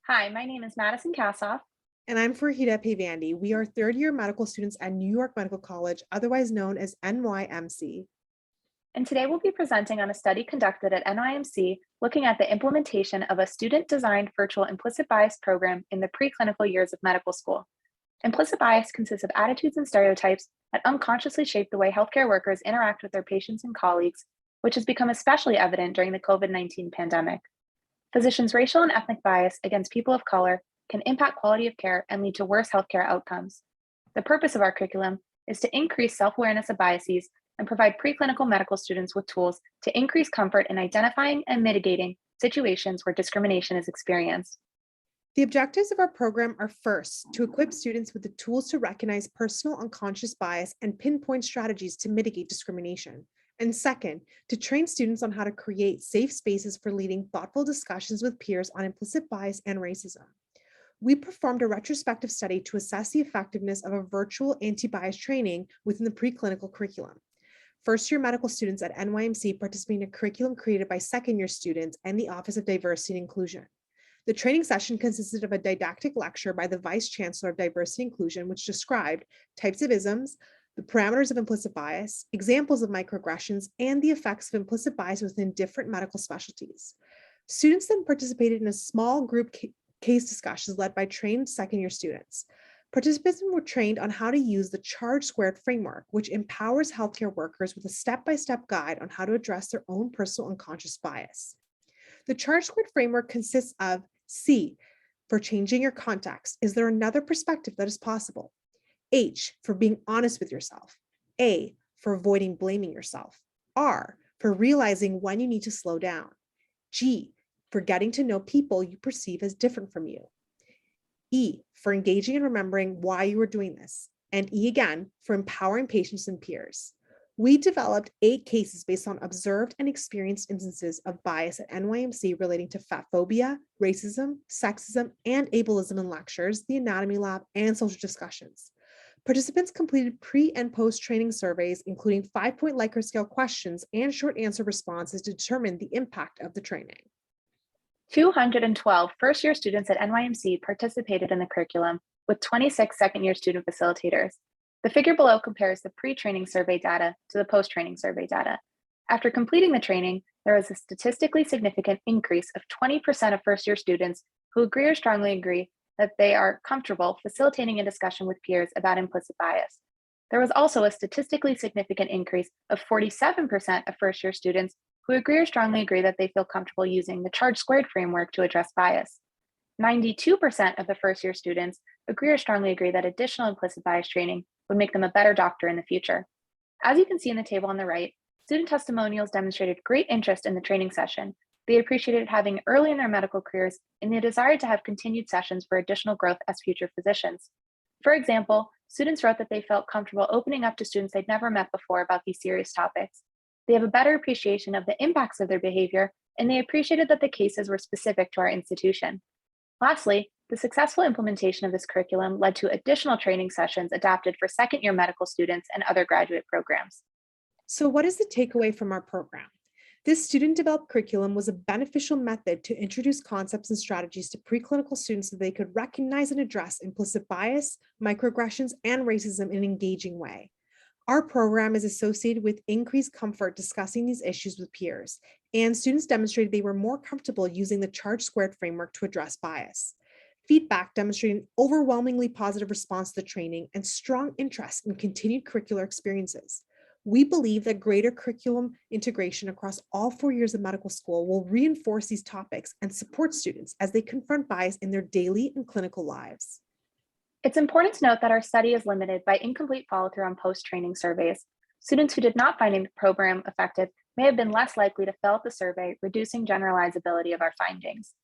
Hi, my name is Madison Kasoff, And I'm Forouhideh Peyvandi. We are third-year medical students at New York Medical College, otherwise known as NYMC. and today we'll be presenting on a study conducted at NIMC looking at the implementation of a student-designed virtual implicit bias program in the preclinical years of medical school. Implicit bias consists of attitudes and stereotypes that unconsciously shape the way healthcare workers interact with their patients and colleagues, which has become especially evident during the COVID-19 pandemic. Physicians' racial and ethnic bias against people of color can impact quality of care and lead to worse healthcare outcomes. The purpose of our curriculum is to increase self-awareness of biases and provide preclinical medical students with tools to increase comfort in identifying and mitigating situations where discrimination is experienced. The objectives of our program are first, to equip students with the tools to recognize personal unconscious bias and pinpoint strategies to mitigate discrimination. And second, to train students on how to create safe spaces for leading thoughtful discussions with peers on implicit bias and racism. We performed a retrospective study to assess the effectiveness of a virtual anti-bias training within the preclinical curriculum. First-year medical students at NYMC participate in a curriculum created by second-year students and the Office of Diversity and Inclusion. The training session consisted of a didactic lecture by the Vice Chancellor of Diversity and Inclusion, which described types of isms, the parameters of implicit bias, examples of microaggressions, and the effects of implicit bias within different medical specialties. Students then participated in a small group case discussions led by trained second-year students. Participants were trained on how to use the charge squared framework, which empowers healthcare workers with a step-by-step guide on how to address their own personal unconscious bias. The charge squared framework consists of C, for changing your context. Is there another perspective that is possible? H, for being honest with yourself. A, for avoiding blaming yourself. R, for realizing when you need to slow down. G, for getting to know people you perceive as different from you. E, for engaging and remembering why you were doing this. And E again, for empowering patients and peers. We developed 8 cases based on observed and experienced instances of bias at NYMC relating to fat phobia, racism, sexism, and ableism in lectures, the anatomy lab, and social discussions. Participants completed pre and post training surveys, including 5-point Likert scale questions and short answer responses to determine the impact of the training. 212 first-year students at NYMC participated in the curriculum with 26 second-year student facilitators. The figure below compares the pre-training survey data to the post-training survey data. After completing the training, there was a statistically significant increase of 20% of first-year students who agree or strongly agree that they are comfortable facilitating a discussion with peers about implicit bias. There was also a statistically significant increase of 47% of first-year students who agree or strongly agree that they feel comfortable using the charge squared framework to address bias. 92% of the first-year students agree or strongly agree that additional implicit bias training would make them a better doctor in the future. As you can see in the table on the right, student testimonials demonstrated great interest in the training session. They appreciated having early in their medical careers and they desired to have continued sessions for additional growth as future physicians. For example, students wrote that they felt comfortable opening up to students they'd never met before about these serious topics. They have a better appreciation of the impacts of their behavior, and they appreciated that the cases were specific to our institution. Lastly, the successful implementation of this curriculum led to additional training sessions adapted for second-year medical students and other graduate programs. So what is the takeaway from our program? This student-developed curriculum was a beneficial method to introduce concepts and strategies to preclinical students so they could recognize and address implicit bias, microaggressions, and racism in an engaging way. Our program is associated with increased comfort discussing these issues with peers, and students demonstrated they were more comfortable using the charge squared framework to address bias. Feedback demonstrated an overwhelmingly positive response to the training and strong interest in continued curricular experiences. We believe that greater curriculum integration across all 4 years of medical school will reinforce these topics and support students as they confront bias in their daily and clinical lives. It's important to note that our study is limited by incomplete follow-through on post-training surveys. Students who did not find the program effective may have been less likely to fill out the survey, reducing generalizability of our findings.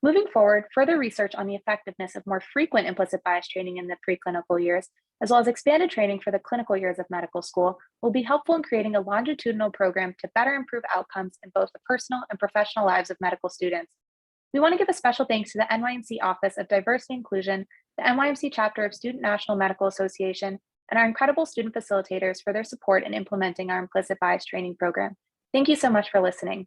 Moving forward, further research on the effectiveness of more frequent implicit bias training in the preclinical years, as well as expanded training for the clinical years of medical school, will be helpful in creating a longitudinal program to better improve outcomes in both the personal and professional lives of medical students. We want to give a special thanks to the NYMC Office of Diversity and Inclusion, the NYMC chapter of Student National Medical Association, and our incredible student facilitators for their support in implementing our implicit bias training program. Thank you so much for listening.